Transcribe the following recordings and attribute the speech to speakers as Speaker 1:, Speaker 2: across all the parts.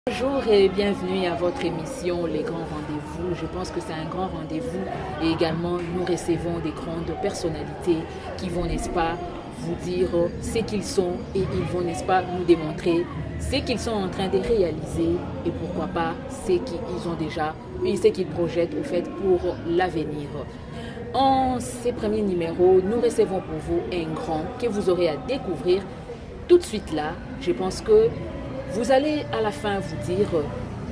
Speaker 1: Bonjour et bienvenue à votre émission Les Grands Rendez-vous. Je pense que c'est un grand rendez-vous et également nous recevons des grandes personnalités qui vont, n'est-ce pas, vous dire ce qu'ils sont et ils vont, n'est-ce pas, nous démontrer ce qu'ils sont en train de réaliser et pourquoi pas ce qu'ils ont déjà et ce qu'ils projettent au fait pour l'avenir. En ces premiers numéros, nous recevons pour vous un grand que vous aurez à découvrir tout de suite là. Je pense que vous allez à la fin vous dire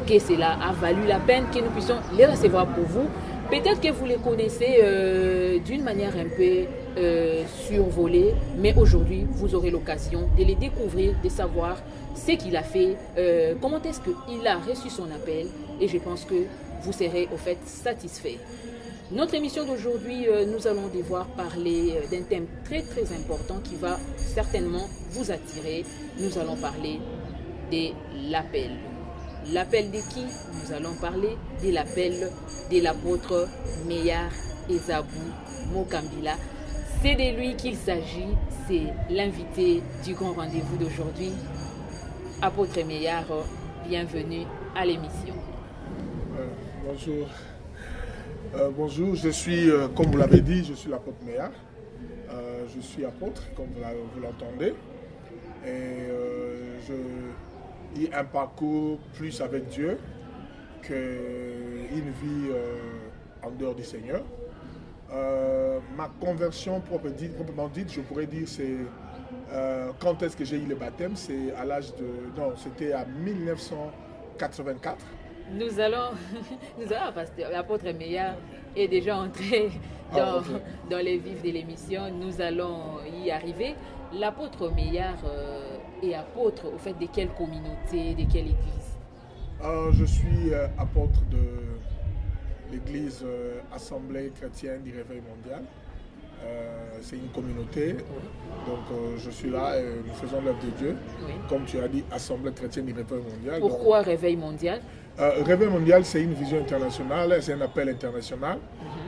Speaker 1: que cela a valu la peine que nous puissions les recevoir pour vous. Peut-être que vous les connaissez d'une manière un peu survolée, mais aujourd'hui, vous aurez l'occasion de les découvrir, de savoir ce qu'il a fait, comment est-ce qu'il a reçu son appel, et je pense que vous serez au fait satisfait. Notre émission d'aujourd'hui, nous allons devoir parler d'un thème très très important qui va certainement vous attirer. Nous allons parler de l'appel. L'appel de qui? Nous allons parler de l'appel de l'apôtre Meillard Ezabou Mokambila. C'est de lui qu'il s'agit, c'est l'invité du grand rendez-vous d'aujourd'hui. Apôtre Meillard, bienvenue à l'émission.
Speaker 2: Bonjour. Bonjour, je suis, comme vous l'avez dit, je suis l'apôtre Meillard. Je suis apôtre, comme vous l'entendez. Et j'ai un parcours plus avec Dieu qu'une vie en dehors du Seigneur. Ma conversion proprement dite, je pourrais dire, c'est quand est-ce que j'ai eu le baptême? C'est à l'âge de... Non, c'était à 1984.
Speaker 1: Nous allons parce que l'apôtre Meillard est déjà entré dans les vifs de l'émission. Nous allons y arriver. L'apôtre Meillard est apôtre au fait de quelle communauté, de quelle église?
Speaker 2: Je suis apôtre de l'église Assemblée chrétienne du Réveil mondial. C'est une communauté, donc je suis là et nous faisons l'œuvre de Dieu. Oui. Comme tu as dit, Assemblée chrétienne du Réveil mondial.
Speaker 1: Pourquoi donc, Réveil mondial?
Speaker 2: Réveil mondial, c'est une vision internationale, c'est un appel international,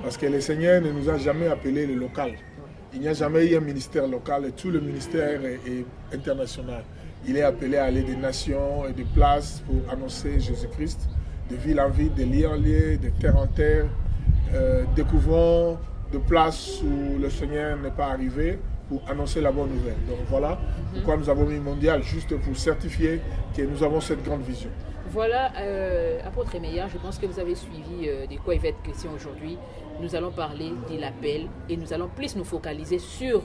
Speaker 2: parce que le Seigneur ne nous a jamais appelé le local. Il n'y a jamais eu un ministère local et tout le ministère est international. Il est appelé à aller des nations et des places pour annoncer Jésus-Christ, de ville en ville, de lieu en lieu, de terre en terre, découvrant de places où le Seigneur n'est pas arrivé pour annoncer la bonne nouvelle. Donc voilà pourquoi nous avons mis mondial, juste pour certifier que nous avons cette grande vision.
Speaker 1: Voilà, apôtre Meillard, je pense que vous avez suivi de quoi il va être question aujourd'hui. Nous allons parler de l'appel et nous allons plus nous focaliser sur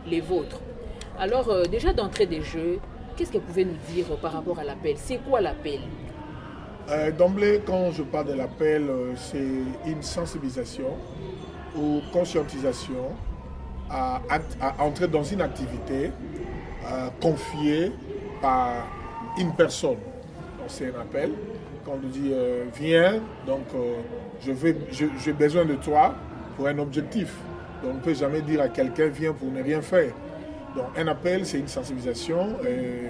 Speaker 1: les vôtres. Alors, déjà d'entrée des jeux, qu'est-ce que vous pouvez nous dire par rapport à l'appel? C'est quoi l'appel?
Speaker 2: D'emblée, quand je parle de l'appel, c'est une sensibilisation ou conscientisation à entrer dans une activité confiée par une personne. C'est un appel. Quand on nous dit viens, donc j'ai besoin de toi pour un objectif. Donc on ne peut jamais dire à quelqu'un viens pour ne rien faire. Donc un appel, c'est une sensibilisation et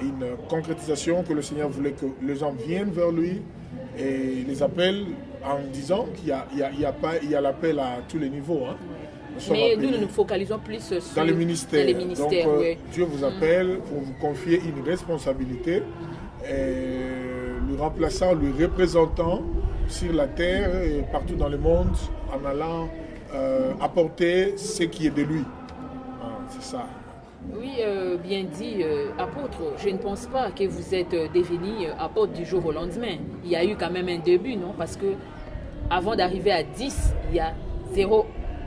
Speaker 2: une concrétisation que le Seigneur voulait que les gens viennent vers lui et les appelle en disant qu'il y a l'appel à tous les niveaux. Hein.
Speaker 1: Mais nous nous focalisons plus sur
Speaker 2: dans les ministères. Donc,
Speaker 1: oui.
Speaker 2: Dieu vous appelle pour vous confier une responsabilité, lui remplaçant, lui représentant sur la terre et partout dans le monde en allant apporter ce qui est de lui. C'est ça.
Speaker 1: Oui, bien dit, apôtre. Je ne pense pas que vous êtes devenu apôtre du jour au lendemain. Il y a eu quand même un début, non? Parce que avant d'arriver à 10, il y a 0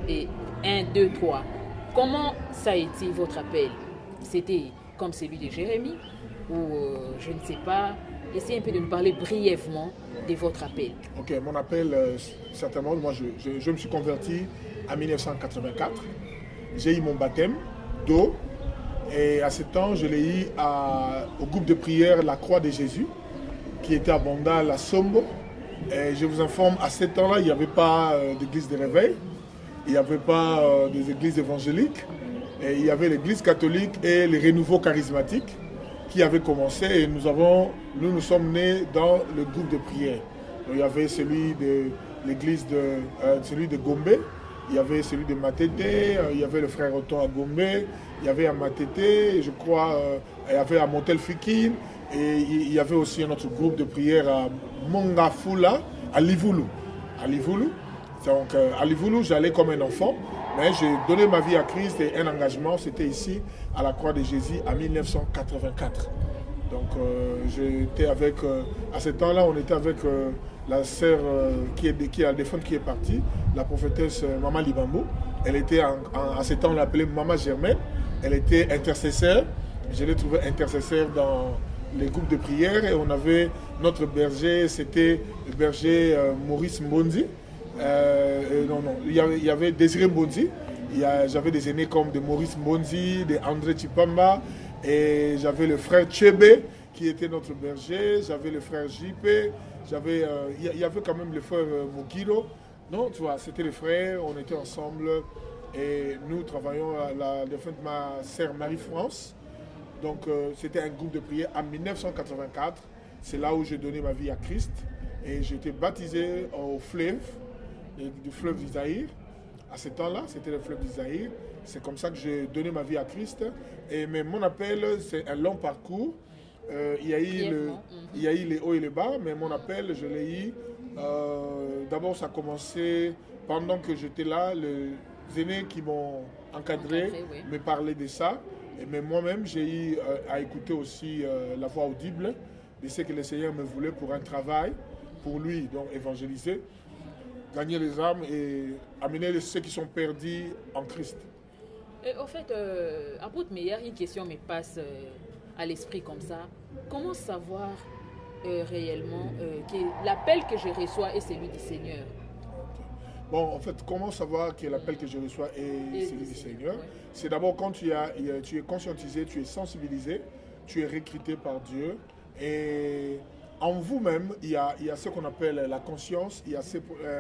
Speaker 1: et 1, 2, 3. Comment ça a été votre appel? C'était comme celui de Jérémie ou je ne sais pas. Essayez un peu de nous parler brièvement de votre appel.
Speaker 2: Ok, mon appel, certainement, moi je me suis converti en 1984. J'ai eu mon baptême d'eau et à ce temps, je l'ai eu au groupe de prière La Croix de Jésus qui était à Bandal, à Sombo. Et je vous informe, à ce temps-là, il n'y avait pas d'église de réveil. Il n'y avait pas des églises évangéliques, et il y avait l'église catholique et les renouveaux charismatiques qui avaient commencé et nous sommes nés dans le groupe de prière. Donc, il y avait celui de l'église celui de Gombe, il y avait celui de Matete, il y avait le frère Otto à Gombe, il y avait à Matete, je crois, il y avait à Montelfikine, Et il y avait aussi un autre groupe de prière à Mongafula, à Livulu. À Livulu. Donc à Livulu, j'allais comme un enfant, mais j'ai donné ma vie à Christ et un engagement, c'était ici, à la Croix de Jésus, en 1984. Donc j'étais avec, à ce temps-là, on était avec la sœur qui est la défunte qui est partie, la prophétesse Maman Libambou. Elle était, à ce temps, on l'appelait Maman Germaine. Elle était intercesseur. Je l'ai trouvée intercesseur dans les groupes de prière. Et on avait notre berger, c'était le berger Maurice Mbondi. Il y avait Désiré Mbondi. J'avais des aînés comme de Maurice Mbondi, de André Chipamba. Et j'avais le frère Tchébé qui était notre berger. J'avais le frère JP. Il y avait quand même le frère Mugiro. Non, tu vois, c'était les frères, on était ensemble et nous travaillons à la défunte ma sœur Marie-France. Donc c'était un groupe de prière en 1984. C'est là où j'ai donné ma vie à Christ et j'ai été baptisé au fleuve, du fleuve d'Isaïr. À ce temps-là, c'était le fleuve d'Isaïr. C'est comme ça que j'ai donné ma vie à Christ. Mais mon appel, c'est un long parcours. Il y a eu les hauts et les bas, mais mon appel, je l'ai eu. D'abord, ça a commencé pendant que j'étais là. Les aînés qui m'ont encadré me parlaient de ça. Mais moi-même, j'ai eu à écouter aussi la voix audible de ce que le Seigneur me voulait pour un travail, pour lui, donc évangéliser, gagner les âmes et amener ceux qui sont perdus en Christ.
Speaker 1: Et au fait, apôtre Meyer, une question me passe à l'esprit comme ça. Comment savoir réellement que l'appel que je reçois est celui du Seigneur?
Speaker 2: Bon, en fait, comment savoir que l'appel que je reçois est celui du Seigneur? C'est d'abord quand tu es conscientisé, tu es sensibilisé, tu es recruté par Dieu. Et en vous-même, il y a ce qu'on appelle la conscience, il y a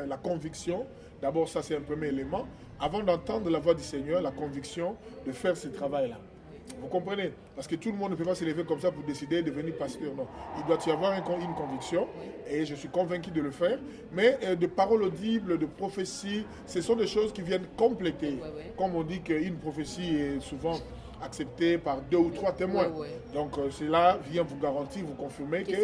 Speaker 2: la conviction. D'abord, ça c'est un premier élément. Avant d'entendre la voix du Seigneur, la conviction de faire ce travail-là. Vous comprenez? Parce que tout le monde ne peut pas se lever comme ça pour décider de devenir pasteur. Non. Il doit y avoir une conviction et je suis convaincu de le faire. Mais de paroles audibles, de prophéties, ce sont des choses qui viennent compléter. Comme on dit qu'une prophétie est souvent acceptée par 2 ou 3 témoins. Donc cela vient vous garantir, vous confirmer que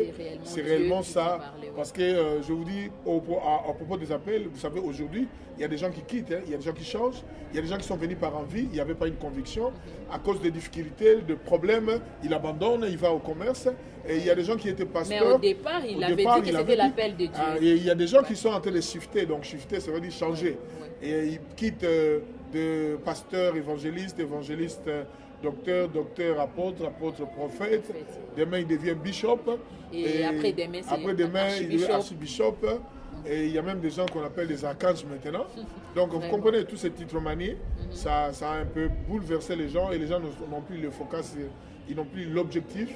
Speaker 2: c'est réellement ça. Parce que je vous dis, à propos des appels, vous savez, aujourd'hui, il y a des gens qui quittent, il y a des gens qui changent, il y a des gens qui sont venus par envie, il n'y avait pas une conviction. À cause des difficultés, de problèmes, il abandonne, il va au commerce. Et il y a des gens qui étaient pasteurs.
Speaker 1: Mais au départ, il avait dit que c'était l'appel de Dieu.
Speaker 2: Et il y a des gens qui sont en train de shifter. Donc shifter, ça veut dire changer. Et ils quittent de pasteur, évangéliste, docteur, apôtre, prophète. Demain, il devient bishop.
Speaker 1: Et après demain,
Speaker 2: il devient archibishop. Et il y a même des gens qu'on appelle des archanges maintenant. Donc, vous comprenez, tous ces titres maniés, ça a un peu bouleversé les gens. Et les gens n'ont plus le focus, ils n'ont plus l'objectif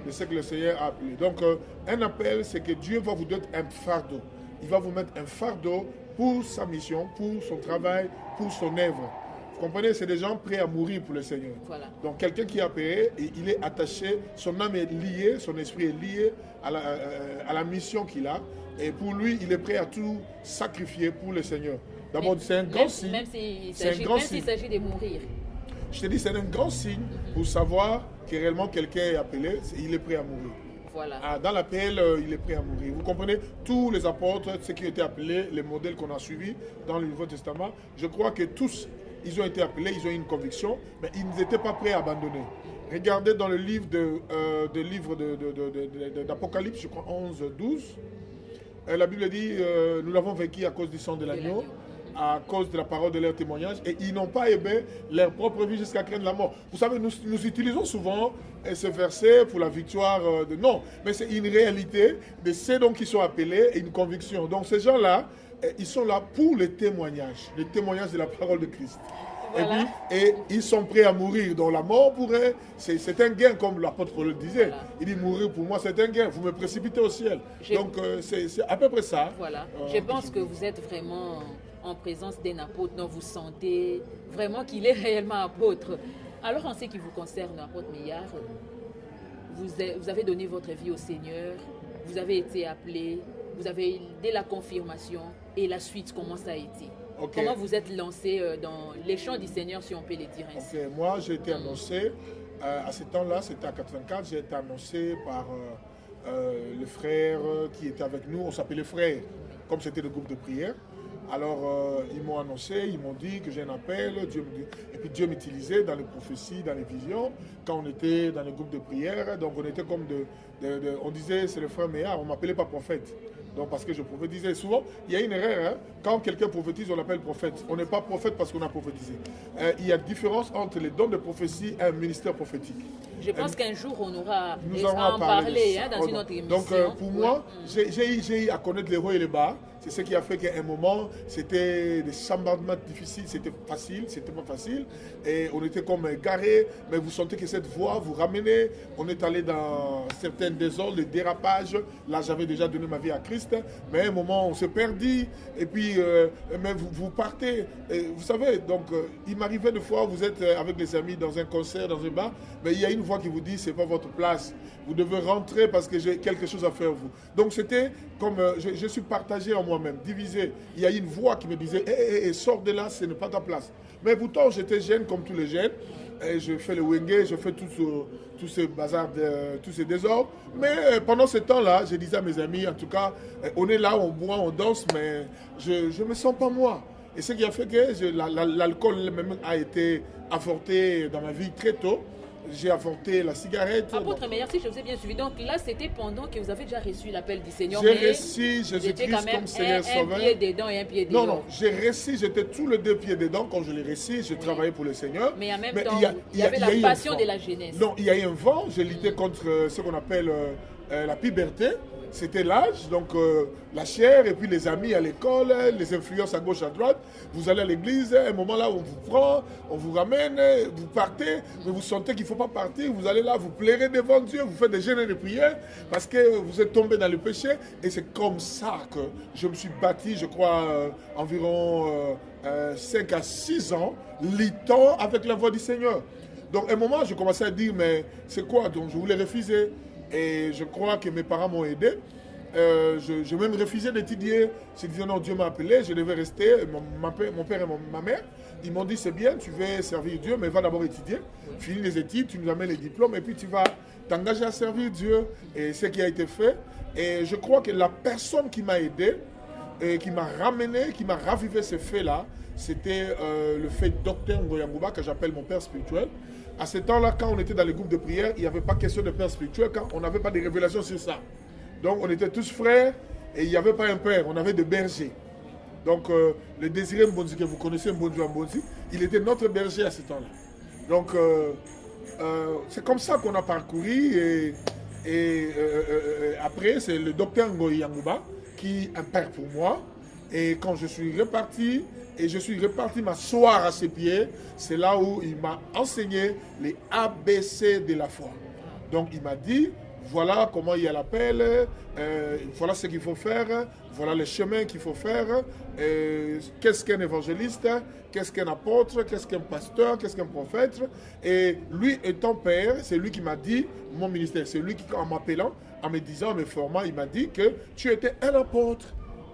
Speaker 2: de ce que le Seigneur a appelé. Donc, un appel, c'est que Dieu va vous donner un fardeau. Il va vous mettre un fardeau pour sa mission, pour son travail, pour son œuvre. Vous comprenez, c'est des gens prêts à mourir pour le Seigneur.
Speaker 1: Voilà.
Speaker 2: Donc quelqu'un qui a appelé, il est attaché, son âme est liée, son esprit est lié à la mission qu'il a. Et pour lui, il est prêt à tout sacrifier pour le Seigneur. D'abord, c'est un grand signe. Même s'il
Speaker 1: s'agit de mourir.
Speaker 2: Je te dis, c'est un grand signe pour savoir que réellement quelqu'un est appelé, il est prêt à mourir.
Speaker 1: Voilà.
Speaker 2: Dans l'appel, il est prêt à mourir. Vous comprenez? Tous les apôtres, ceux qui ont été appelés, les modèles qu'on a suivis dans le Nouveau Testament, je crois que tous, ils ont été appelés, ils ont eu une conviction, mais ils n'étaient pas prêts à abandonner. Regardez dans le livre d'Apocalypse, je crois 11, 12, la Bible dit, nous l'avons vaincu à cause du sang de l'agneau, à cause de la parole de leur témoignage, et ils n'ont pas aimé leur propre vie jusqu'à craindre la mort. Vous savez, nous utilisons souvent ce verset pour la victoire non, mais c'est une réalité de ceux donc qui sont appelés et une conviction. Donc ces gens-là, ils sont là pour le témoignage de la parole de Christ. Voilà. Et ils sont prêts à mourir. Donc la mort pour eux, c'est un gain, comme l'apôtre Paul le disait. Voilà. Il dit mourir pour moi, c'est un gain. Vous me précipitez au ciel. Donc c'est à peu près ça.
Speaker 1: Voilà. Je pense que vous êtes vraiment en présence d'un apôtre, dont vous sentez vraiment qu'il est réellement apôtre. Alors en ce qui vous concerne, apôtre Meillard, vous avez donné votre vie au Seigneur, vous avez été appelé, vous avez dès la confirmation, et la suite, comment ça a été? Comment vous êtes lancé dans les champs du Seigneur, si on peut le dire ainsi?
Speaker 2: Moi, j'ai été annoncé À ce temps-là, c'était à 84, j'ai été annoncé par le frère qui était avec nous, on s'appelait frère, comme c'était le groupe de prière. Alors, ils m'ont annoncé, ils m'ont dit que j'ai un appel, et puis Dieu m'utilisait dans les prophéties, dans les visions, quand on était dans les groupes de prière. Donc, on était comme on disait, c'est le frère Méard, on ne m'appelait pas prophète. Donc, parce que je prophétisais. Souvent, il y a une erreur, hein? Quand quelqu'un prophétise, on l'appelle prophète. On n'est pas prophète parce qu'on a prophétisé. Il y a différence entre les dons de prophétie et un ministère prophétique.
Speaker 1: Je pense qu'un jour, on aura
Speaker 2: nous allons
Speaker 1: à en parler dans une autre émission.
Speaker 2: Donc, pour moi, j'ai eu à connaître les hauts et les bas. C'est ce qui a fait qu'à un moment, c'était des chambardements difficiles, c'était facile, c'était pas facile. Et on était comme garés, mais vous sentez que cette voie vous ramenez. On est allé dans certains désordres, des dérapages. Là, j'avais déjà donné ma vie à Christ, mais à un moment, on s'est perdu. Et puis, mais vous partez. Et vous savez, donc, il m'arrivait des fois, vous êtes avec des amis dans un concert, dans un bar, mais il y a une voix qui vous dit, c'est pas votre place. Vous devez rentrer parce que j'ai quelque chose à faire vous. Donc, c'était comme, je suis partagé en moi-même, divisé. Il y a une voix qui me disait, sors de là, ce n'est pas ta place. Mais pourtant, j'étais jeune comme tous les jeunes. Et je fais le wenge, je fais tout ce bazar, tous ces désordres. Mais pendant ce temps-là, je disais à mes amis, en tout cas, on est là, on boit, on danse, mais je ne me sens pas moi. Et ce qui a fait que l'alcool même a été apporté dans ma vie très tôt. J'ai apporté la cigarette.
Speaker 1: Apôtre Meyer, si je vous ai bien suivi, donc là c'était pendant que vous avez déjà reçu l'appel du Seigneur.
Speaker 2: J'ai reçu Jésus-Christ comme Seigneur Sauveur.
Speaker 1: Un pied dedans et un pied dehors.
Speaker 2: Non, j'ai reçu, j'étais tous les deux pieds dedans quand je l'ai reçu, je travaillais pour le Seigneur.
Speaker 1: Mais en même temps, il y avait la passion de la jeunesse.
Speaker 2: Non, il y a eu un vent, j'ai lutté contre ce qu'on appelle la puberté. C'était l'âge, donc la chair et puis les amis à l'école, les influences à gauche, à droite. Vous allez à l'église, à un moment là, on vous prend, on vous ramène, vous partez, mais vous sentez qu'il ne faut pas partir. Vous allez là, vous plairez devant Dieu, vous faites des jeûnes et des prières parce que vous êtes tombé dans le péché. Et c'est comme ça que je me suis bâti, je crois, environ 5 à 6 ans, luttant avec la voix du Seigneur. Donc à un moment, je commençais à dire, mais c'est quoi? Donc je voulais refuser. Et je crois que mes parents m'ont aidé. Je même refusé d'étudier. Je disais non, Dieu m'a appelé, je devais rester. Mon père et ma mère, ils m'ont dit c'est bien, tu veux servir Dieu, mais va d'abord étudier. Finis les études, tu nous amènes les diplômes et puis tu vas t'engager à servir Dieu. Et ce qui a été fait. Et je crois que la personne qui m'a aidé, et qui m'a ramené, qui m'a ravivé ce fait-là, c'était le fait Dr Ngoyangouba, que j'appelle mon père spirituel. À ce temps-là, quand on était dans les groupes de prière, il n'y avait pas question de père spirituel, quand on n'avait pas de révélations sur ça. Donc, on était tous frères et il n'y avait pas un père, on avait des bergers. Donc, le Désiré Mbonzi, que vous connaissez, Mbonzi, il était notre berger à ce temps-là. Donc, c'est comme ça qu'on a parcouru et après, c'est le docteur Ngoyi Yangouba qui est un père pour moi. Et quand je suis reparti, m'asseoir à ses pieds, c'est là où il m'a enseigné les ABC de la foi. Donc il m'a dit, voilà comment il y a l'appel, voilà ce qu'il faut faire, voilà les chemins qu'il faut faire, qu'est-ce qu'un évangéliste, qu'est-ce qu'un apôtre, qu'est-ce qu'un pasteur, qu'est-ce qu'un prophète. Et lui étant père, c'est lui qui m'a dit, mon ministère, c'est lui qui, en m'appelant, en me disant, en me formant, il m'a dit que tu étais un apôtre.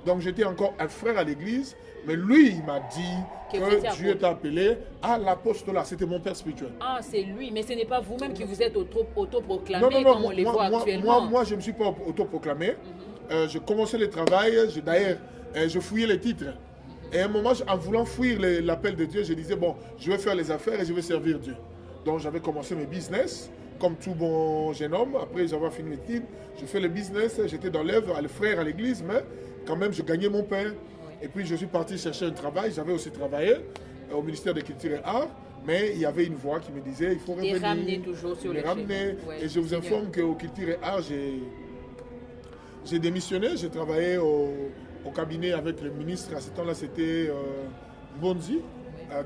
Speaker 2: Donc j'étais encore un frère à l'église, mais lui, il m'a dit que Dieu t'a appelé à l'apostolat. C'était mon père spirituel.
Speaker 1: Ah, c'est lui, mais ce n'est pas vous-même qui vous êtes autoproclamé comme on les voit actuellement.
Speaker 2: Moi, je ne me suis pas autoproclamé. Je commençais le travail, d'ailleurs, je fouillais les titres. Et à un moment, en voulant fuir l'appel de Dieu, je disais, bon, je vais faire les affaires et je vais servir Dieu. Donc j'avais commencé mes business, comme tout bon jeune homme. Après, j'avais fini mes titres. Je fais le business, j'étais dans l'œuvre, le frère à l'église, mais quand même, je gagnais mon pain. Et puis, je suis parti chercher un travail. J'avais aussi travaillé au ministère de Culture et Arts. Mais il y avait une voix qui me disait, il faut revenir.
Speaker 1: Et ramener toujours sur les
Speaker 2: ramener. Ouais, et je vous informe qu'au Culture et Arts, j'ai démissionné. J'ai travaillé au cabinet avec le ministre. À ce temps-là, c'était Bonzi,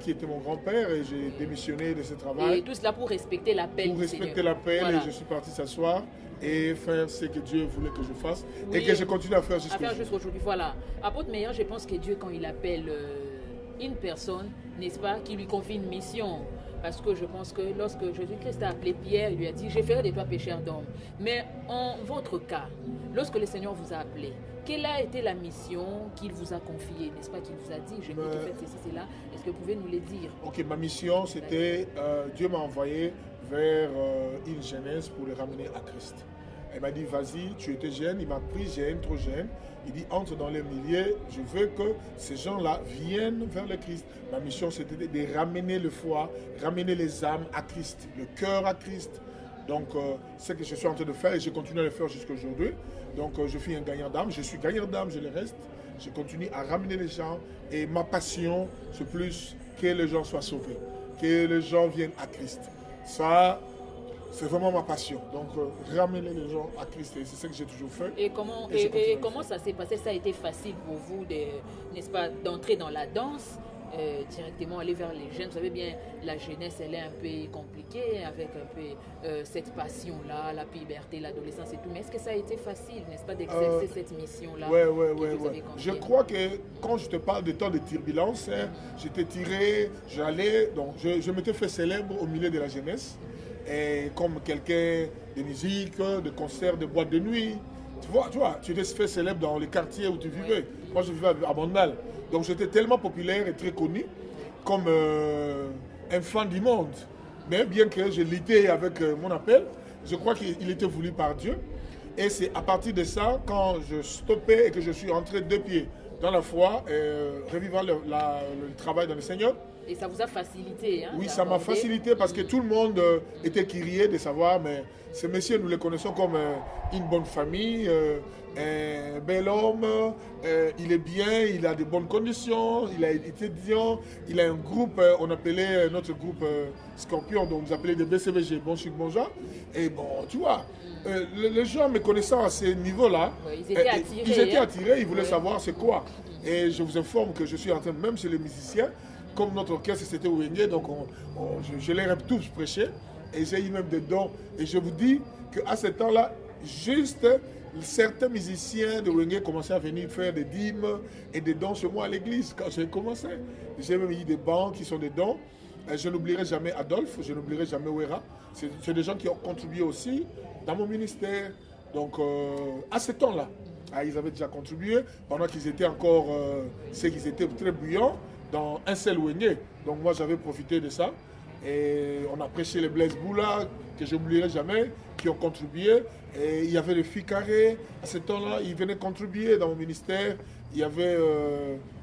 Speaker 2: qui était mon grand-père. Et j'ai démissionné de ce travail.
Speaker 1: Et tout cela pour respecter l'appel.
Speaker 2: Pour respecter l'appel. Voilà. Et je suis parti s'asseoir et faire ce que Dieu voulait que je fasse, oui, et que je continue à faire
Speaker 1: jusqu'aujourd'hui. Voilà. Apôtre Meyer, je pense que Dieu, quand il appelle une personne, n'est-ce pas, qui lui confie une mission, parce que je pense que lorsque Jésus-Christ a appelé Pierre, il lui a dit, je ferai de toi pécheur d'homme. Mais en votre cas, lorsque le Seigneur vous a appelé, quelle a été la mission qu'il vous a confiée, n'est-ce pas, qu'il vous a dit, je vais te faire ceci, cela. Est-ce que vous pouvez nous le dire?
Speaker 2: Ok, ma mission, c'était, Dieu m'a envoyé vers une jeunesse pour les ramener à Christ. Elle m'a dit, vas-y, tu étais jeune, il m'a pris jeune, trop jeune. Il dit, entre dans les milliers, je veux que ces gens-là viennent vers le Christ. Ma mission, c'était de ramener le foi, ramener les âmes à Christ, le cœur à Christ. Donc, c'est ce que je suis en train de faire et je continue à le faire jusqu'à aujourd'hui. Donc, je suis un gagnant d'âme, je suis gagnant d'âme, je le reste. Je continue à ramener les gens et ma passion, c'est plus que les gens soient sauvés, que les gens viennent à Christ. Ça, c'est vraiment ma passion. Donc, ramener les gens à Christ, et c'est ce que j'ai toujours fait.
Speaker 1: Et comment ça s'est passé? Ça a été facile pour vous, n'est-ce pas, d'entrer dans la danse, directement aller vers les jeunes? Vous savez bien, la jeunesse, elle est un peu compliquée avec un peu cette passion-là, la puberté, l'adolescence et tout. Mais est-ce que ça a été facile, n'est-ce pas, d'exercer cette mission-là?
Speaker 2: Oui. Je crois que quand je te parle de temps de turbulence, j'étais tiré, j'allais, donc je m'étais fait célèbre au milieu de la jeunesse. Et comme quelqu'un de musique, de concerts, de boîtes de nuit. Tu t'es fait célèbre dans les quartiers où tu vivais. Moi, je vivais à Bandal. Donc, j'étais tellement populaire et très connu comme un fan du monde. Mais bien que je l'étais avec mon appel, je crois qu'il était voulu par Dieu. Et c'est à partir de ça, quand je stoppais et que je suis entré deux pieds dans la foi, revivant le travail dans le Seigneur.
Speaker 1: Et ça vous a facilité, hein?
Speaker 2: Oui, ça m'a facilité parce que tout le monde était curieux de savoir, mais ce monsieur, nous le connaissons comme une bonne famille, un bel homme, il est bien, il a de bonnes conditions, il est étudiant, il a un groupe, on appelait notre groupe Scorpion, donc nous appelait des BCBG, Bon Chic Bonjour. Et bon, tu vois, les gens me connaissant à ce niveau-là,
Speaker 1: ils étaient attirés,
Speaker 2: ils voulaient savoir c'est quoi. Et je vous informe que je suis en train, même chez les musiciens, comme notre orchestre c'était Wenge, donc je les tous prêcher et j'ai eu même des dons. Et je vous dis qu'à ce temps-là, juste certains musiciens de Wenge commençaient à venir faire des dîmes et des dons chez moi à l'église quand j'ai commencé. J'ai même eu des bancs qui sont des dons. Je n'oublierai jamais Adolphe, je n'oublierai jamais Wera. C'est des gens qui ont contribué aussi dans mon ministère. Donc à ce temps-là, ils avaient déjà contribué pendant qu'ils étaient encore, c'est qu'ils étaient très bruyants dans un seul Wenge. Donc moi j'avais profité de ça. Et on a prêché les Blaise Boula, que je n'oublierai jamais, qui ont contribué. Et il y avait les filles carrées. À ce temps-là, ils venaient contribuer dans mon ministère. Il y avait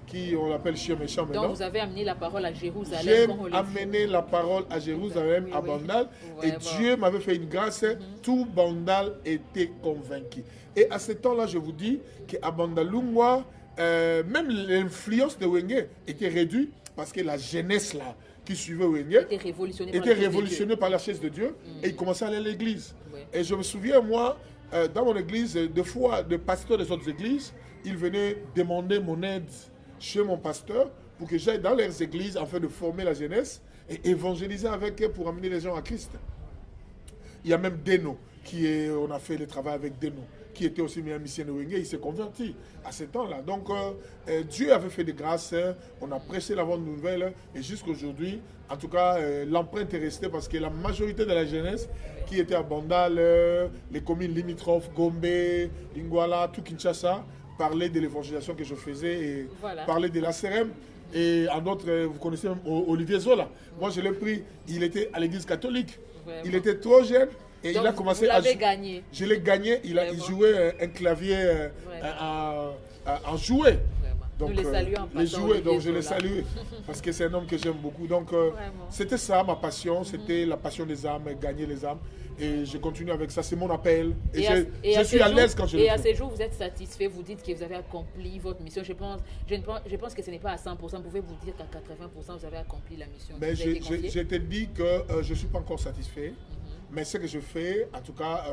Speaker 2: qui on l'appelle chien méchant maintenant.
Speaker 1: Donc vous avez amené la parole à Jérusalem.
Speaker 2: J'ai amené la parole à Jérusalem, à Bandal. Et Dieu m'avait fait une grâce. Tout Bandal était convaincu. Et à ce temps-là, je vous dis qu'à Bandalungwa, même l'influence de Wenge était réduite parce que la jeunesse là qui suivait Wenge était révolutionnée par la chaise de Dieu et ils commençaient à aller à l'église. Et je me souviens, moi, dans mon église, des fois, des pasteurs des autres églises, ils venaient demander mon aide chez mon pasteur pour que j'aille dans leurs églises afin de former la jeunesse et évangéliser avec eux pour amener les gens à Christ. Il y a même Deno, on a fait le travail avec Deno, qui était aussi un missionnaire de Wenge, il s'est converti à ce temps-là. Donc Dieu avait fait des grâces, on a prêché la bonne nouvelle et jusqu'à aujourd'hui, en tout cas, l'empreinte est restée parce que la majorité de la jeunesse qui était à Bandal, les communes limitrophes, Gombe, Lingwala, tout Kinshasa, parlaient de l'évangélisation que je faisais et parlaient de la CRM. Et en d'autres, vous connaissez même Olivier Zola. Moi, je l'ai pris, il était à l'église catholique. Vraiment. Il était trop jeune. Et donc, il a commencé à
Speaker 1: gagné.
Speaker 2: Je l'ai gagné. Il jouait un clavier en jouet.
Speaker 1: Donc, nous les saluons en passant.
Speaker 2: Les jouets, donc je les salue parce que c'est un homme que j'aime beaucoup. Donc c'était ça ma passion, c'était la passion des âmes, gagner les âmes. Et je continue avec ça, c'est mon appel. Et je suis à l'aise quand je le fais.
Speaker 1: Et à ce jour, vous êtes satisfait, vous dites que vous avez accompli votre mission. Je pense que ce n'est pas à 100%. Vous pouvez vous dire qu'à 80%, vous avez accompli la mission.
Speaker 2: Mais je te dis que je ne suis pas encore satisfait. Mais ce que je fais, en tout cas,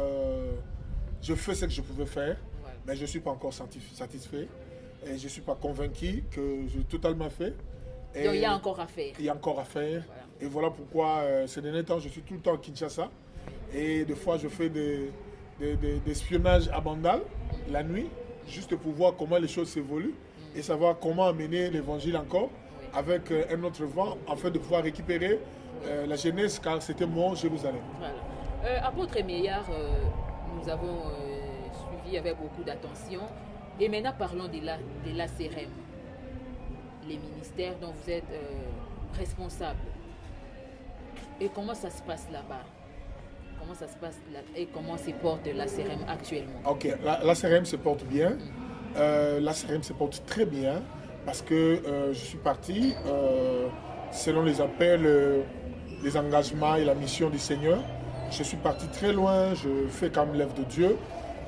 Speaker 2: je fais ce que je pouvais faire. Mais je ne suis pas encore satisfait. Et je ne suis pas convaincu que j'ai totalement fait. Et
Speaker 1: donc il y a encore à faire.
Speaker 2: Il y a encore à faire. Voilà. Et voilà pourquoi ces derniers temps, je suis tout le temps à Kinshasa. Et des fois, je fais des espionnages à Bandal, la nuit, juste pour voir comment les choses s'évoluent et savoir comment amener l'évangile encore avec un autre vent afin de pouvoir récupérer la jeunesse, car c'était mon Jérusalem.
Speaker 1: Voilà. Apôtre Meillard, nous avons suivi avec beaucoup d'attention. Et maintenant, parlons de la CRM, les ministères dont vous êtes responsable. Et comment ça se passe là-bas? Comment ça se passe et comment se porte la CRM actuellement?
Speaker 2: Ok, la CRM se porte bien. La CRM se porte très bien parce que je suis parti selon les appels, les engagements et la mission du Seigneur. Je suis parti très loin, je fais quand même l'œuvre de Dieu.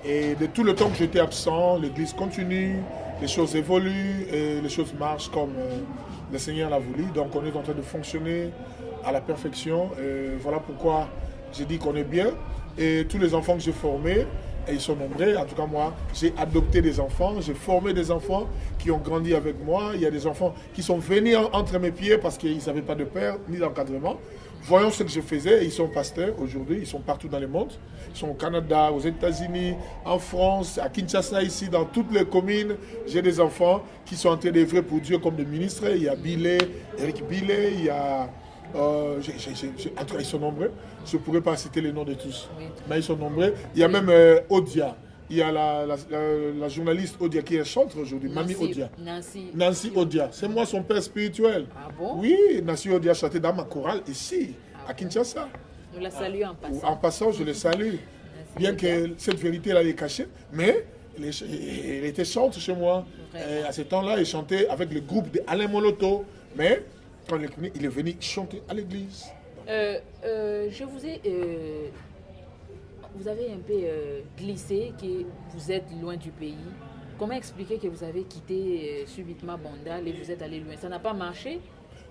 Speaker 2: Et de tout le temps que j'étais absent, l'église continue, les choses évoluent et les choses marchent comme le Seigneur l'a voulu. Donc on est en train de fonctionner à la perfection. Et voilà pourquoi j'ai dit qu'on est bien. Et tous les enfants que j'ai formés, et ils sont nombreux, en tout cas moi, j'ai adopté des enfants, j'ai formé des enfants qui ont grandi avec moi. Il y a des enfants qui sont venus entre mes pieds parce qu'ils n'avaient pas de père ni d'encadrement. Voyons ce que je faisais, ils sont pasteurs aujourd'hui, ils sont partout dans le monde. Ils sont au Canada, aux États-Unis, en France, à Kinshasa, ici, dans toutes les communes. J'ai des enfants qui sont en train d'œuvrer pour Dieu comme des ministres. Il y a Billet, Eric Billet, il y a... en tout cas, ils sont nombreux. Je ne pourrais pas citer les noms de tous, mais ils sont nombreux. Il y a même Odia. Il y a la journaliste Odia qui est chantre aujourd'hui, Mamie Odia. Nancy Odia. C'est moi son père spirituel.
Speaker 1: Ah bon?
Speaker 2: Oui, Nancy Odia chantait dans ma chorale ici, à Kinshasa.
Speaker 1: Nous la saluons en passant.
Speaker 2: En passant, je le salue. Bien que cette vérité-là est cachée, mais elle était chante chez moi. Et à ce temps-là, il chantait avec le groupe d'Alain Moloto. Mais quand il est venu chanter à l'église.
Speaker 1: Je vous ai... vous avez un peu glissé que vous êtes loin du pays. Comment expliquer que vous avez quitté subitement Bandal et vous êtes allé loin? Ça n'a pas marché?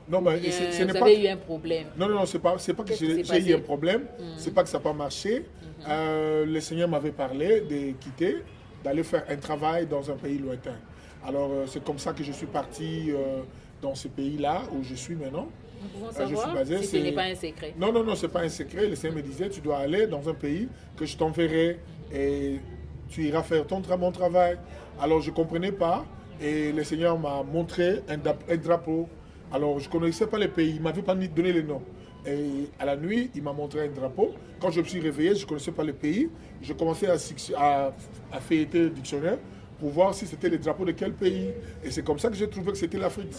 Speaker 2: Non, mais
Speaker 1: vous avez eu un problème?
Speaker 2: Non, c'est pas que j'ai eu un problème. C'est pas que ça n'a pas marché. Le Seigneur m'avait parlé de quitter, d'aller faire un travail dans un pays lointain. Alors, c'est comme ça que je suis parti dans ce pays-là où je suis maintenant.
Speaker 1: Nous pouvons savoir si ce n'est pas un secret.
Speaker 2: Non, ce n'est pas un secret. Le Seigneur me disait, tu dois aller dans un pays que je t'enverrai et tu iras faire mon travail. Alors, je ne comprenais pas et le Seigneur m'a montré un drapeau. Alors, je ne connaissais pas les pays, il ne m'avait pas donné les noms. Et à la nuit, il m'a montré un drapeau. Quand je me suis réveillé, je ne connaissais pas les pays. Je commençais à feuilleter le dictionnaire pour voir si c'était les drapeaux de quel pays. Et c'est comme ça que j'ai trouvé que c'était l'Afrique.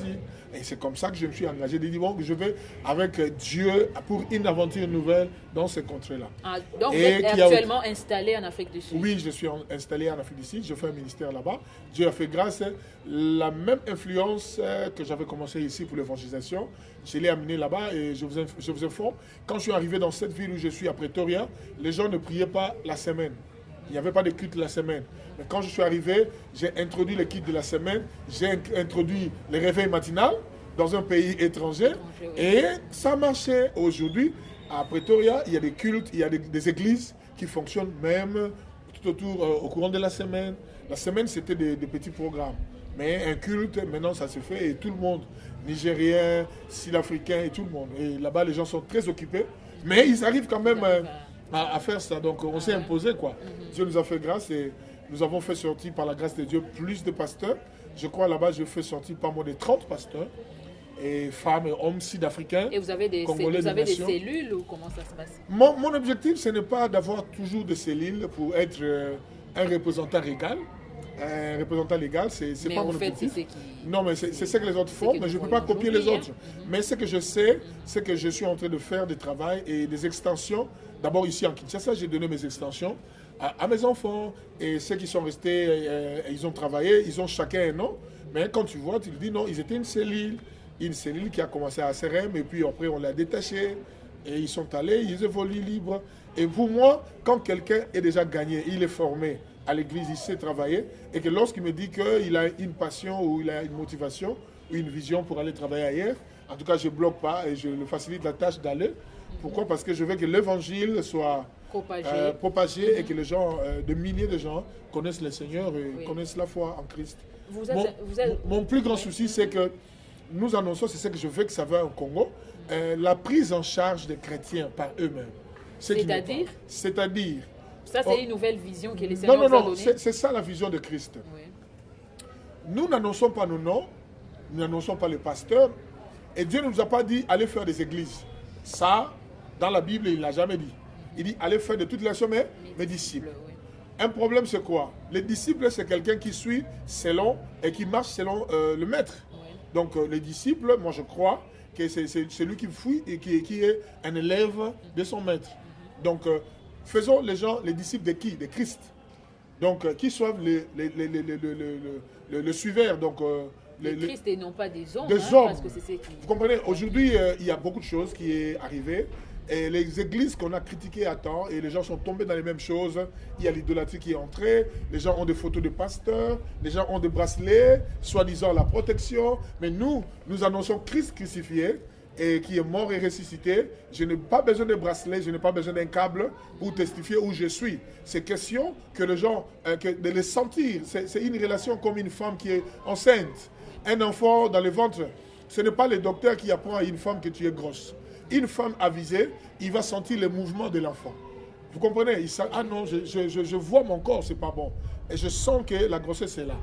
Speaker 2: Et c'est comme ça que je me suis engagé. J'ai dit, bon, je vais avec Dieu pour une aventure nouvelle dans ces contrées-là.
Speaker 1: Ah, donc vous êtes actuellement installé en Afrique du Sud?
Speaker 2: Oui, je suis installé en Afrique du Sud. Je fais un ministère là-bas. Dieu a fait grâce. La même influence que j'avais commencé ici pour l'évangélisation, je l'ai amené là-bas et je vous informe. Quand je suis arrivé dans cette ville où je suis, à Pretoria, les gens ne priaient pas la semaine. Il n'y avait pas de culte la semaine. Mais quand je suis arrivé, j'ai introduit le culte de la semaine, j'ai introduit le réveil matinal dans un pays étranger et ça marchait. Aujourd'hui, à Pretoria, il y a des cultes, il y a des églises qui fonctionnent même tout autour au courant de la semaine. La semaine, c'était des petits programmes. Mais un culte, maintenant, ça se fait et tout le monde, Nigérien, Sud-Africain et tout le monde. Et là-bas, les gens sont très occupés. Mais ils arrivent quand même à faire ça. Donc, on s'est imposé, quoi. Dieu nous a fait grâce et nous avons fait sortir, par la grâce de Dieu, plus de pasteurs. Je crois là-bas, je fais sortir pas moins de 30 pasteurs. Et femmes et hommes sud-africains.
Speaker 1: Et vous avez des cellules ou comment ça se passe?
Speaker 2: Mon objectif, ce n'est pas d'avoir toujours des cellules pour être un représentant légal. Un représentant légal, c'est pas mon objectif. Non, mais c'est ce que les autres font, mais je ne peux pas copier les autres. Mais ce que je sais, c'est que je suis en train de faire du travail et des extensions. D'abord ici en Kinshasa, j'ai donné mes extensions à mes enfants. Et ceux qui sont restés, ils ont travaillé, ils ont chacun un nom. Mais quand tu vois, tu te dis non, ils étaient une cellule qui a commencé à CRM et puis après on l'a détaché. Et ils sont allés, ils évoluent libres. Et pour moi, quand quelqu'un est déjà gagné, il est formé à l'église, il sait travailler, et que lorsqu'il me dit qu'il a une passion ou il a une motivation ou une vision pour aller travailler ailleurs, en tout cas, je ne bloque pas et je le facilite la tâche d'aller. Pourquoi? Parce que je veux que l'évangile soit propagé et que les gens, des milliers de gens, connaissent le Seigneur et connaissent la foi en Christ. Mon plus grand souci, c'est que nous annonçons, c'est ce que je veux que ça va au Congo, la prise en charge des chrétiens par eux-mêmes.
Speaker 1: C'est-à-dire?
Speaker 2: C'est-à-dire.
Speaker 1: Ça, c'est une nouvelle vision que les Seigneur nous a donnée.
Speaker 2: C'est ça la vision de Christ. Oui. Nous n'annonçons pas nos noms, nous n'annonçons pas les pasteurs, et Dieu ne nous a pas dit allez faire des églises. Ça, dans la Bible, il ne l'a jamais dit. Il dit allez faire de toutes les nations mes disciples. Oui. Un problème, c'est quoi? Les disciples, c'est quelqu'un qui suit selon et qui marche selon le maître. Oui. Donc, les disciples, moi je crois que c'est celui qui fouille et qui est un élève de son maître. Donc, faisons les gens, les disciples de qui? De Christ. Donc, qui suivent le suiveur. Donc,
Speaker 1: les Christ et non pas des hommes.
Speaker 2: Des hommes.
Speaker 1: Parce que c'est ce qui...
Speaker 2: Vous comprenez? Aujourd'hui, il y a beaucoup de choses qui est arrivé. Et les églises qu'on a critiquées à temps, et les gens sont tombés dans les mêmes choses. Il y a l'idolâtrie qui est entrée, les gens ont des photos de pasteurs, les gens ont des bracelets, soi-disant la protection. Mais nous annonçons Christ crucifié, et qui est mort et ressuscité. Je n'ai pas besoin de bracelet, je n'ai pas besoin d'un câble pour testifier où je suis. C'est question que les gens, de les sentir. C'est une relation comme une femme qui est enceinte. Un enfant dans le ventre, ce n'est pas le docteur qui apprend à une femme que tu es grosse. Une femme avisée, il va sentir les mouvements de l'enfant. Vous comprenez? Ah non, je vois mon corps, c'est pas bon. Et je sens que la grossesse est là.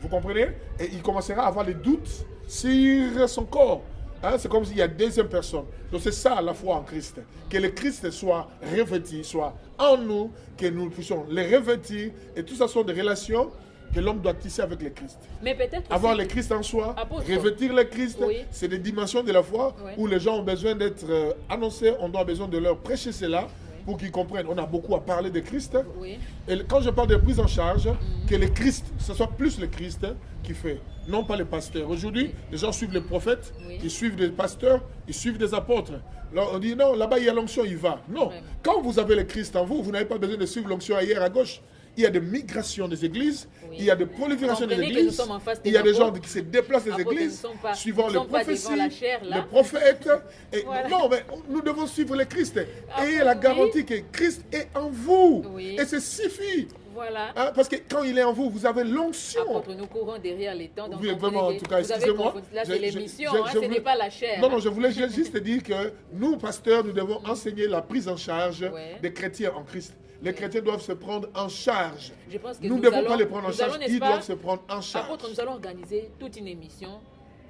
Speaker 2: Vous comprenez? Et il commencera à avoir des doutes sur son corps. Hein? C'est comme s'il y a deuxième personne. Donc c'est ça la foi en Christ. Que le Christ soit revêtu, soit en nous, que nous puissions les revêtir. Et tout ça sont des relations que l'homme doit tisser avec le Christ.
Speaker 1: Mais peut-être
Speaker 2: avoir le Christ en soi, revêtir le Christ, oui. C'est des dimensions de la foi oui. Où les gens ont besoin d'être annoncés, on doit besoin de leur prêcher cela oui. Pour qu'ils comprennent. On a beaucoup à parler de Christ. Oui. Et quand je parle de prise en charge, que le Christ, ce soit plus le Christ qui fait, non pas les pasteurs. Aujourd'hui, les gens suivent les prophètes, ils suivent des pasteurs, ils suivent des apôtres. Alors on dit non, là-bas il y a l'onction, il va. Non, quand vous avez le Christ en vous, vous n'avez pas besoin de suivre l'onction ailleurs à gauche. Il y a des migrations des églises, il y a des proliférations des églises, il y a des gens qui se déplacent des églises, suivant les prophéties, les prophètes. Et voilà. Non, mais nous devons suivre le Christ. Et la garantie que Christ est en vous. Oui. Et c'est suffit. Voilà. Hein, parce que quand il est en vous, vous avez l'onction.
Speaker 1: Apôtre, nous courons derrière les temps. Donc
Speaker 2: oui, vraiment, en tout cas, excusez-moi.
Speaker 1: Là, c'est l'émission, ce n'est pas la chair.
Speaker 2: Non, je voulais juste dire que nous, pasteurs, nous devons enseigner la prise en charge des chrétiens en Christ. Les chrétiens doivent se prendre en charge.
Speaker 1: Je pense que
Speaker 2: nous ne devons pas les prendre en charge, ils doivent se prendre en charge.
Speaker 1: Apôtre, nous allons organiser toute une émission,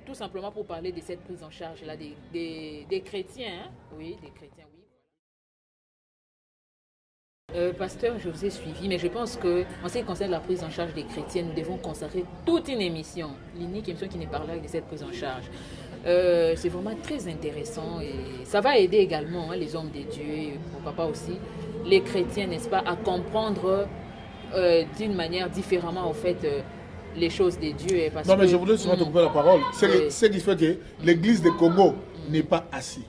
Speaker 1: tout simplement pour parler de cette prise en charge-là des chrétiens. Hein? Oui, des chrétiens, oui. Pasteur, je vous ai suivi, mais je pense qu'en ce qui concerne la prise en charge des chrétiens, nous devons consacrer toute une émission, l'unique émission qui nous parlera de cette prise en charge. C'est vraiment très intéressant et ça va aider également les hommes de Dieu, et pourquoi pas aussi les chrétiens, n'est-ce pas, à comprendre d'une manière différemment, en fait, les choses de Dieu. Parce
Speaker 2: non, mais je voulais seulement te couper la parole. C'est qui fait que l'église de Congo n'est pas assise.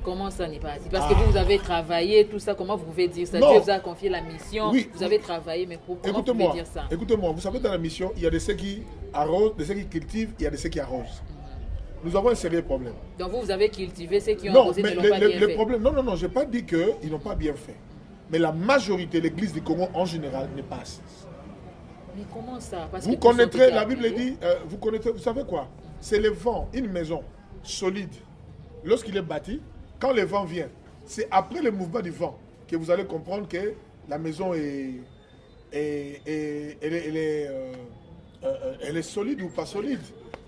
Speaker 1: Comment ça n'est pas assis? Parce que vous avez travaillé, tout ça, comment vous pouvez dire ça? Dieu vous a confié la mission, oui, vous avez travaillé, mais comment vous pouvez dire ça?
Speaker 2: Écoutez-moi, vous savez, dans la mission, il y a de ceux qui arrosent, de ceux qui cultivent, il y a de ceux qui arrosent. Nous avons un sérieux problème.
Speaker 1: Donc vous avez cultivé ceux qui ont arrosé, mais n'ont pas bien fait.
Speaker 2: Problème, non, je n'ai pas dit qu'ils n'ont pas bien fait. Mais la majorité, l'église du Congo en général, n'est pas assise.
Speaker 1: Mais comment ça? Parce
Speaker 2: vous connaîtrez, la Bible dit, vous connaîtrez, vous savez quoi? C'est le vent, une maison solide. Lorsqu'il est bâti, quand le vent vient, c'est après le mouvement du vent que vous allez comprendre que la maison elle est solide ou pas solide.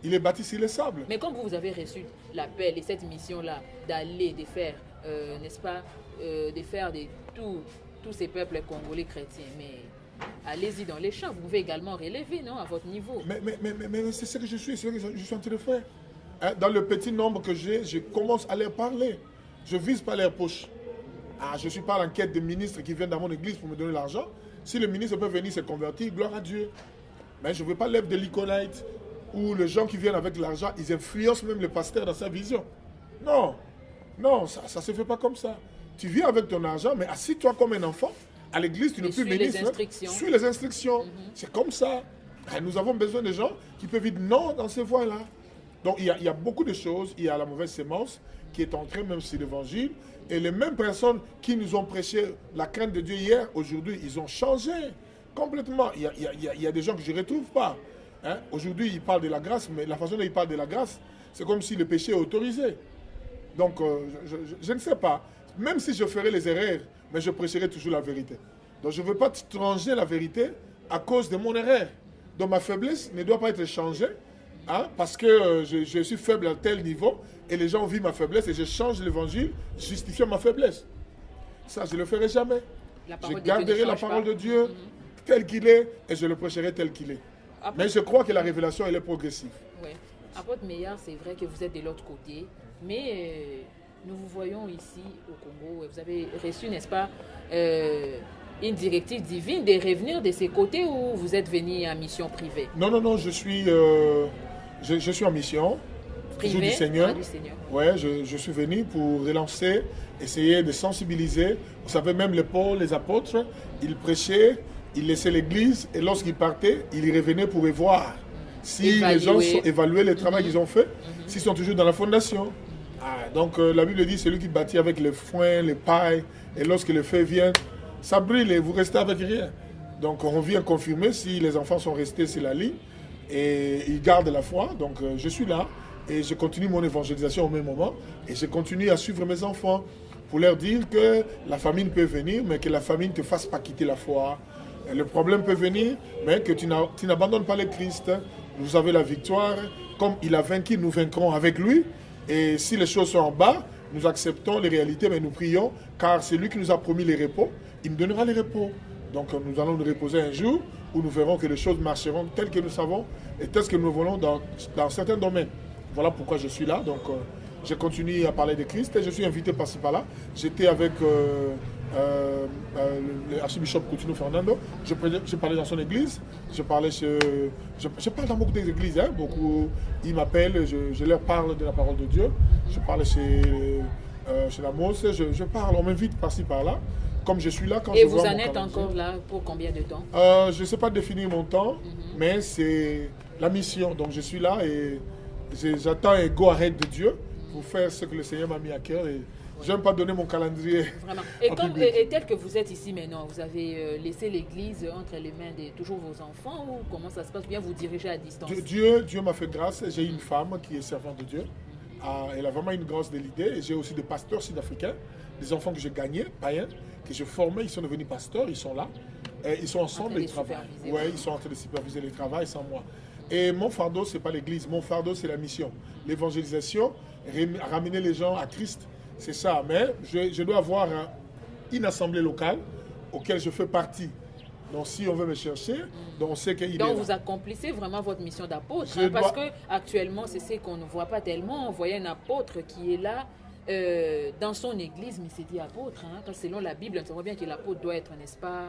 Speaker 2: Il est bâti sur le sable.
Speaker 1: Mais comme vous avez reçu l'appel et cette mission-là d'aller, de faire, n'est-ce pas, de faire de tous ces peuples congolais chrétiens, mais allez-y dans les champs, vous pouvez également relever, non, à votre niveau.
Speaker 2: Mais c'est ce que je suis, c'est ce que je suis en train de faire. Hein, dans le petit nombre que j'ai, je commence à leur parler. Je ne vise pas leur poche. Je ne suis pas à l'enquête des ministres qui viennent dans mon église pour me donner l'argent. Si le ministre peut venir se convertir, gloire à Dieu. Mais je ne veux pas l'œuvre de l'iconite où les gens qui viennent avec l'argent, ils influencent même le pasteur dans sa vision. Non, ça ne se fait pas comme ça. Tu viens avec ton argent, mais assis-toi comme un enfant. À l'église, tu n'es plus ministre. Suis les instructions. C'est comme ça. Nous avons besoin de gens qui peuvent dire non dans ces voies-là. Donc il y a beaucoup de choses. Il y a la mauvaise sémence qui est entrée même sur l'évangile. Et les mêmes personnes qui nous ont prêché la crainte de Dieu hier, aujourd'hui, ils ont changé complètement. Il y a des gens que je ne retrouve pas. Hein? Aujourd'hui, ils parlent de la grâce, mais la façon dont ils parlent de la grâce, c'est comme si le péché est autorisé. Donc, je ne sais pas. Même si je ferai les erreurs, mais je prêcherai toujours la vérité. Donc, je ne veux pas changer la vérité à cause de mon erreur. Donc, ma faiblesse ne doit pas être changée. Hein, parce que je suis faible à tel niveau et les gens vivent ma faiblesse et je change l'évangile justifiant ma faiblesse. Ça, je ne le ferai jamais. Je garderai la parole de Dieu tel qu'il est et je le prêcherai tel qu'il est. Mais je crois que la révélation, elle est progressive.
Speaker 1: Oui. Apôtre Meillard, c'est vrai que vous êtes de l'autre côté, mais nous vous voyons ici au Congo. Vous avez reçu, n'est-ce pas, une directive divine de revenir de ces côtés ou vous êtes venu en mission privée?
Speaker 2: Non, je suis en mission. Toujours du Seigneur.
Speaker 1: Du Seigneur.
Speaker 2: Ouais, je suis venu pour relancer, essayer de sensibiliser. Vous savez, même les apôtres, ils prêchaient, ils laissaient l'église et lorsqu'ils partaient, ils revenaient pour voir si les gens évaluaient le travail qu'ils ont fait, s'ils sont toujours dans la fondation. Donc la Bible dit, celui qui bâtit avec les foins, les pailles, et lorsque le feu vient, ça brûle et vous restez avec rien. Donc on vient confirmer si les enfants sont restés sur la ligne et ils gardent la foi. Donc je suis là et je continue mon évangélisation au même moment et je continue à suivre mes enfants pour leur dire que la famine peut venir, mais que la famine ne te fasse pas quitter la foi. Le problème peut venir, mais que tu n'abandonnes pas le Christ. Vous avez la victoire. Comme il a vaincu, nous vaincrons avec lui. Et si les choses sont en bas, nous acceptons les réalités, mais nous prions, car c'est lui qui nous a promis les repos. Il nous donnera les repos. Donc nous allons nous reposer un jour où nous verrons que les choses marcheront telles que nous savons et telles que nous voulons dans certains domaines. Voilà pourquoi je suis là. Donc je continue à parler de Christ et je suis invité par-ci par-là. J'étais avec l'archibishop Coutinho Fernando. Je parlais dans son église. Je parle dans beaucoup d'églises. Beaucoup, ils m'appellent, je leur parle de la parole de Dieu. Je parle chez la Mose. Je parle, on m'invite par-ci par-là. Comme je suis là quand je vois mon calendrier. Et vous en êtes encore là pour combien de temps? Je ne sais pas définir mon temps, mais c'est la mission. Donc je suis là et j'attends un go-ahead de Dieu pour faire ce que le Seigneur m'a mis à cœur. Et je n'aime pas donner mon calendrier. Vraiment.
Speaker 1: Et tel que vous êtes ici maintenant, vous avez laissé l'église entre les mains de toujours vos enfants ou comment ça se passe? Bien vous dirigez à distance?
Speaker 2: Dieu m'a fait grâce. J'ai une femme qui est servante de Dieu. Elle a vraiment une grâce de l'idée. Et j'ai aussi des pasteurs sud-africains, des enfants que j'ai gagnés, païens, que je formais. Ils sont devenus pasteurs, ils sont là. Et ils sont ensemble, ils travaillent. Ouais, ils sont en train de superviser le travail sans moi. Et mon fardeau, ce n'est pas l'église. Mon fardeau, c'est la mission. L'évangélisation, ramener les gens à Christ. C'est ça. Mais je dois avoir une assemblée locale auquel je fais partie. Donc, si on veut me chercher, donc on sait qu'il est là.
Speaker 1: Donc, vous accomplissez vraiment votre mission d'apôtre. Parce qu'actuellement, c'est ce qu'on ne voit pas tellement. On voyait un apôtre qui est là dans son église, mais c'est dit apôtre. Selon la Bible, on voit bien que l'apôtre doit être, n'est-ce pas,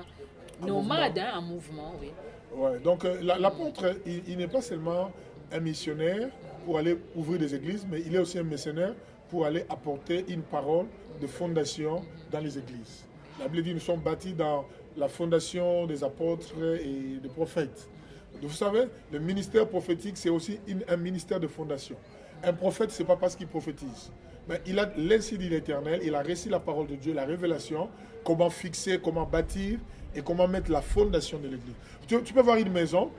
Speaker 1: nomade, en mouvement. Oui.
Speaker 2: Ouais, donc, l'apôtre, il n'est pas seulement un missionnaire pour aller ouvrir des églises, mais il est aussi un missionnaire pour aller apporter une parole de fondation dans les églises. La Bible dit nous sommes bâtis dans la fondation des apôtres et des prophètes. Vous savez, le ministère prophétique, c'est aussi un ministère de fondation. Un prophète, ce n'est pas parce qu'il prophétise. Mais il a l'ainsi dit l'Éternel, il a reçu la parole de Dieu, la révélation, comment fixer, comment bâtir et comment mettre la fondation de l'église. Tu peux voir une maison,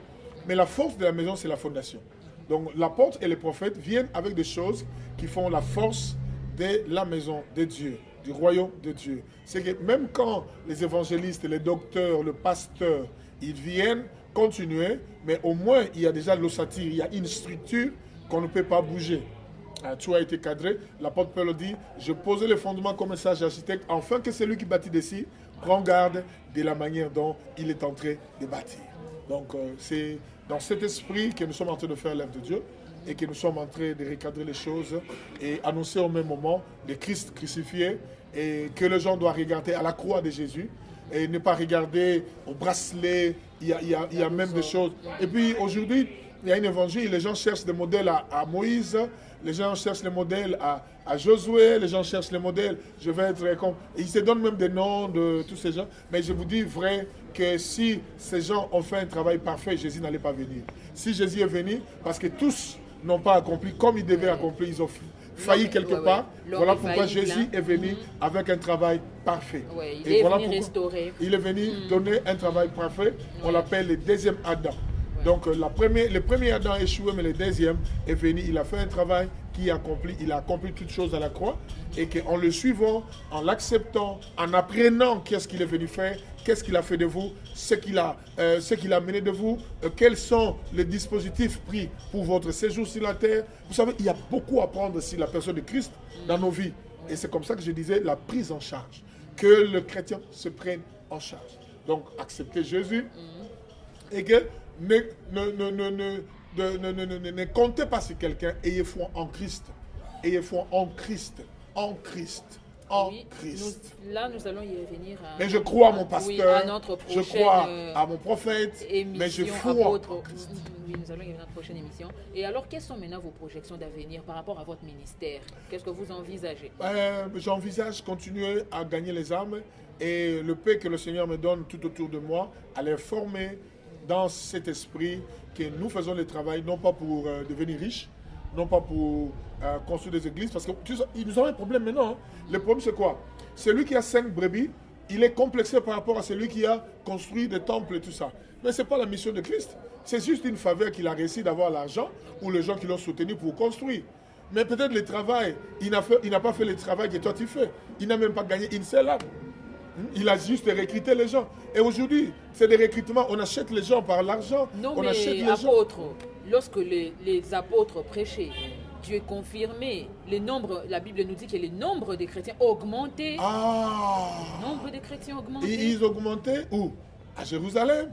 Speaker 2: mais la force de la maison, c'est la fondation. Donc l'apôtre et les prophètes viennent avec des choses qui font la force de la maison de Dieu, du royaume de Dieu. C'est que même quand les évangélistes, les docteurs, le pasteur, ils viennent continuer, mais au moins il y a déjà l'ossature, il y a une structure qu'on ne peut pas bouger. Tout a été cadré. L'apôtre Paul dit, je posais les fondements comme un sage architecte, afin que celui qui bâtit d'ici prend garde de la manière dont il est en train de bâtir. Donc c'est dans cet esprit que nous sommes en train de faire l'œuvre de Dieu et que nous sommes en train de recadrer les choses et annoncer au même moment le Christ crucifié et que les gens doivent regarder à la croix de Jésus et ne pas regarder au bracelet. Il y a même des choses. Et puis aujourd'hui, il y a un évangile, les gens cherchent des modèles à Moïse, les gens cherchent les modèles à Josué, les gens cherchent les modèles, je vais être comme... Ils se donnent même des noms de tous ces gens, mais je vous dis vrai que si ces gens ont fait un travail parfait, Jésus n'allait pas venir. Si Jésus est venu, parce que tous n'ont pas accompli comme ils devaient accomplir, ils ont failli quelque part. Voilà pourquoi Jésus est venu avec un travail parfait.
Speaker 1: Il est venu restaurer.
Speaker 2: Il est venu donner un travail parfait, on l'appelle le deuxième Adam. Donc le premier Adam a échoué, mais le deuxième est venu, il a fait un travail qu'il a accompli, il a accompli toutes choses à la croix, et qu'en le suivant, en l'acceptant, en apprenant qu'est-ce qu'il est venu faire, qu'est-ce qu'il a fait de vous, ce qu'il a mené de vous, quels sont les dispositifs pris pour votre séjour sur la terre. Vous savez, il y a beaucoup à prendre sur la personne de Christ dans nos vies. Et c'est comme ça que je disais, la prise en charge. Que le chrétien se prenne en charge. Donc, accepter Jésus et que ne comptez pas sur quelqu'un, ayez foi en Christ. Ayez foi en Christ. en Christ. En
Speaker 1: Oui,
Speaker 2: Christ.
Speaker 1: nous allons y revenir.
Speaker 2: Mais je crois à mon pasteur,
Speaker 1: à notre
Speaker 2: je
Speaker 1: prochaine
Speaker 2: crois à mon prophète, mais je
Speaker 1: émission
Speaker 2: crois
Speaker 1: apôtre. Oui, nous allons y revenir à notre prochaine émission. Et alors, quelles sont maintenant vos projections d'avenir par rapport à votre ministère? Qu'est-ce que vous envisagez?
Speaker 2: J'envisage continuer à gagner les âmes et le paix que le Seigneur me donne tout autour de moi, à les former dans cet esprit que nous faisons le travail, non pas pour devenir riches, non pas pour construire des églises, parce que nous avons un problème maintenant. Hein. Le problème, c'est quoi? Celui qui a 5 brebis, il est complexé par rapport à celui qui a construit des temples et tout ça. Mais ce n'est pas la mission de Christ. C'est juste une faveur qu'il a réussi d'avoir l'argent ou les gens qui l'ont soutenu pour construire. Mais peut-être le travail, il n'a pas fait le travail que toi tu fais. Il n'a même pas gagné une seule âme. Il a juste recruté les gens. Et aujourd'hui, c'est des recrutements. On achète les gens par l'argent.
Speaker 1: Non,
Speaker 2: on
Speaker 1: mais
Speaker 2: achète les
Speaker 1: apôtres, lorsque les apôtres prêchaient, Dieu confirmé, la Bible nous dit que le nombre de chrétiens augmentait.
Speaker 2: Ah!
Speaker 1: Le nombre de chrétiens augmentait.
Speaker 2: Et ils augmentaient où? À Jérusalem.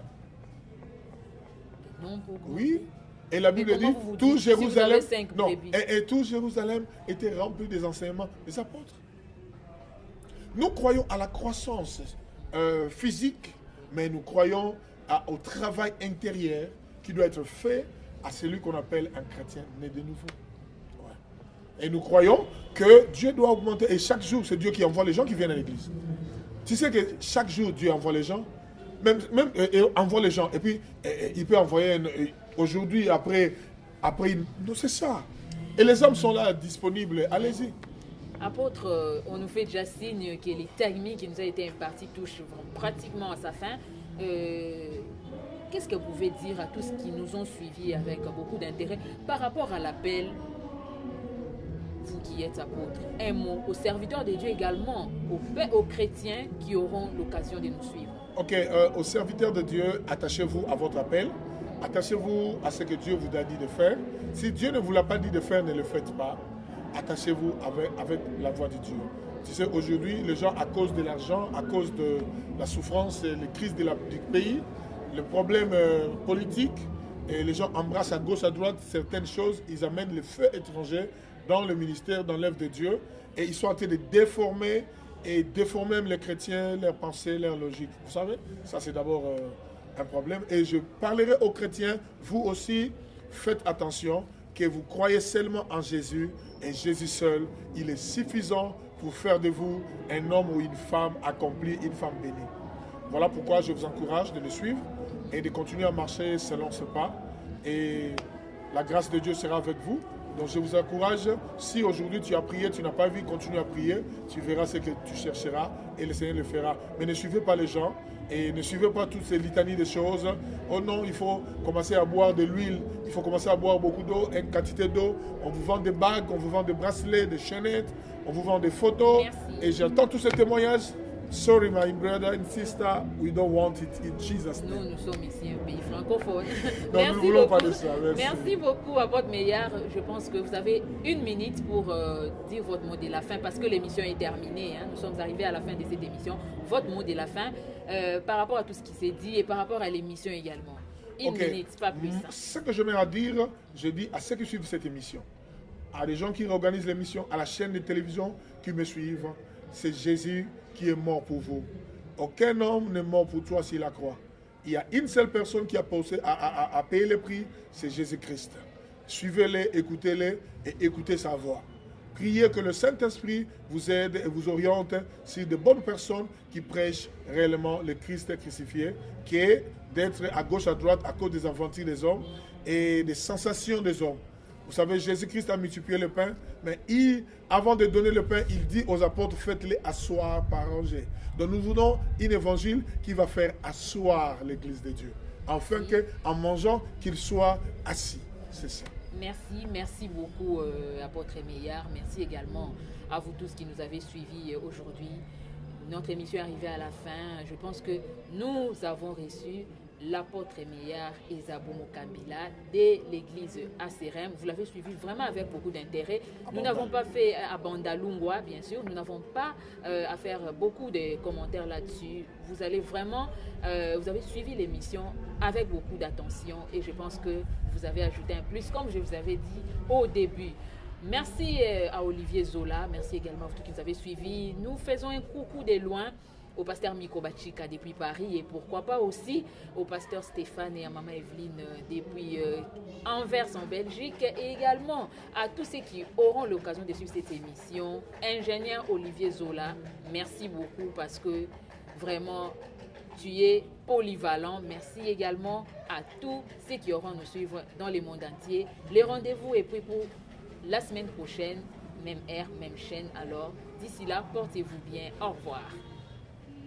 Speaker 1: Le nombre augmentait.
Speaker 2: Oui. Et la Bible dit,
Speaker 1: vous
Speaker 2: tout
Speaker 1: dites,
Speaker 2: Jérusalem,
Speaker 1: si vous avez 5
Speaker 2: non,
Speaker 1: brebis?
Speaker 2: et tout Jérusalem était rempli des enseignements des apôtres. Nous croyons à la croissance physique, mais nous croyons au travail intérieur qui doit être fait à celui qu'on appelle un chrétien né de nouveau. Ouais. Et nous croyons que Dieu doit augmenter. Et chaque jour, c'est Dieu qui envoie les gens qui viennent à l'église. Tu sais que chaque jour, Dieu envoie les gens. Même envoie les gens. Et puis, il peut envoyer aujourd'hui, après non, c'est ça. Et les hommes sont là, disponibles. Allez-y.
Speaker 1: Apôtre, on nous fait déjà signe que les timings qui nous a été impartis touchent pratiquement à sa fin. Qu'est-ce que vous pouvez dire à tous ceux qui nous ont suivis avec beaucoup d'intérêt par rapport à l'appel, vous qui êtes apôtre, un mot aux serviteurs de Dieu également, aux chrétiens qui auront l'occasion de nous suivre?
Speaker 2: Ok, aux serviteurs de Dieu, attachez-vous à votre appel. Attachez-vous à ce que Dieu vous a dit de faire. Si Dieu ne vous l'a pas dit de faire, ne le faites pas. Attachez-vous avec la voix de Dieu. Tu sais, aujourd'hui, les gens, à cause de l'argent, à cause de la souffrance et les crises du pays, le problème politique, et les gens embrassent à gauche, à droite certaines choses, ils amènent le feu étranger dans le ministère, dans l'œuvre de Dieu, et ils sont en train de déformer même les chrétiens, leurs pensées, leurs logiques. Vous savez, ça c'est d'abord un problème. Et je parlerai aux chrétiens, vous aussi, faites attention, que vous croyez seulement en Jésus, et Jésus seul, il est suffisant pour faire de vous un homme ou une femme accomplie, une femme bénie. Voilà pourquoi je vous encourage de le suivre et de continuer à marcher selon ce pas. Et la grâce de Dieu sera avec vous. Donc je vous encourage, si aujourd'hui tu as prié, tu n'as pas vu, continue à prier, tu verras ce que tu chercheras et le Seigneur le fera. Mais ne suivez pas les gens et ne suivez pas toutes ces litanies de choses. Oh non, il faut commencer à boire de l'huile, il faut commencer à boire beaucoup d'eau, une quantité d'eau. On vous vend des bagues, on vous vend des bracelets, des chaînettes, on vous vend des photos.
Speaker 1: Merci.
Speaker 2: Et j'entends tous ces témoignages. Sorry, my brother and sister, we don't want it in Jesus' name.
Speaker 1: Nous sommes ici un pays francophone.
Speaker 2: Non, nous ne voulons pas de ça.
Speaker 1: Merci beaucoup à votre meilleur. Je pense que vous avez 1 minute pour dire votre mot de la fin parce que l'émission est terminée. Hein. Nous sommes arrivés à la fin de cette émission. Votre mot de la fin par rapport à tout ce qui s'est dit et par rapport à l'émission également. 1 minute, pas plus. Hein.
Speaker 2: Ce que j'aimerais à dire, je dis à ceux qui suivent cette émission, à des gens qui organisent l'émission, à la chaîne de télévision qui me suivent, c'est Jésus qui est mort pour vous. Aucun homme n'est mort pour toi s'il la croit. Il y a une seule personne qui a payé le prix, c'est Jésus-Christ. Suivez-le, écoutez-le et écoutez sa voix. Priez que le Saint-Esprit vous aide et vous oriente sur de bonnes personnes qui prêchent réellement le Christ crucifié, qui est d'être à gauche, à droite à cause des aventures des hommes et des sensations des hommes. Vous savez, Jésus-Christ a multiplié le pain, mais avant de donner le pain, il dit aux apôtres, faites-les asseoir par rangées. Donc nous voulons un évangile qui va faire asseoir l'Église de Dieu, afin qu'en mangeant, qu'ils soient assis. C'est ça.
Speaker 1: Merci beaucoup apôtre Meillard. Merci également à vous tous qui nous avez suivis aujourd'hui. Notre émission est arrivée à la fin. Je pense que nous avons reçu l'apôtre Meillard Ezabo Mokambila de l'église ACRM. Vous l'avez suivi vraiment avec beaucoup d'intérêt. Nous n'avons pas fait à Bandalungwa, bien sûr. Nous n'avons pas à faire beaucoup de commentaires là-dessus. Vous allez vraiment, vous avez suivi l'émission avec beaucoup d'attention et je pense que vous avez ajouté un plus, comme je vous avais dit au début. Merci à Olivier Zola, merci également à vous tous qui nous avez suivis. Nous faisons un coucou de loin au pasteur Miko Bachika depuis Paris et pourquoi pas aussi au pasteur Stéphane et à maman Evelyne depuis Anvers en Belgique et également à tous ceux qui auront l'occasion de suivre cette émission. Ingénieur Olivier Zola, merci beaucoup parce que vraiment tu es polyvalent. Merci également à tous ceux qui auront nous suivre dans le monde entier. Les rendez-vous est pris pour la semaine prochaine, même heure, même chaîne. Alors, d'ici là, portez-vous bien. Au revoir.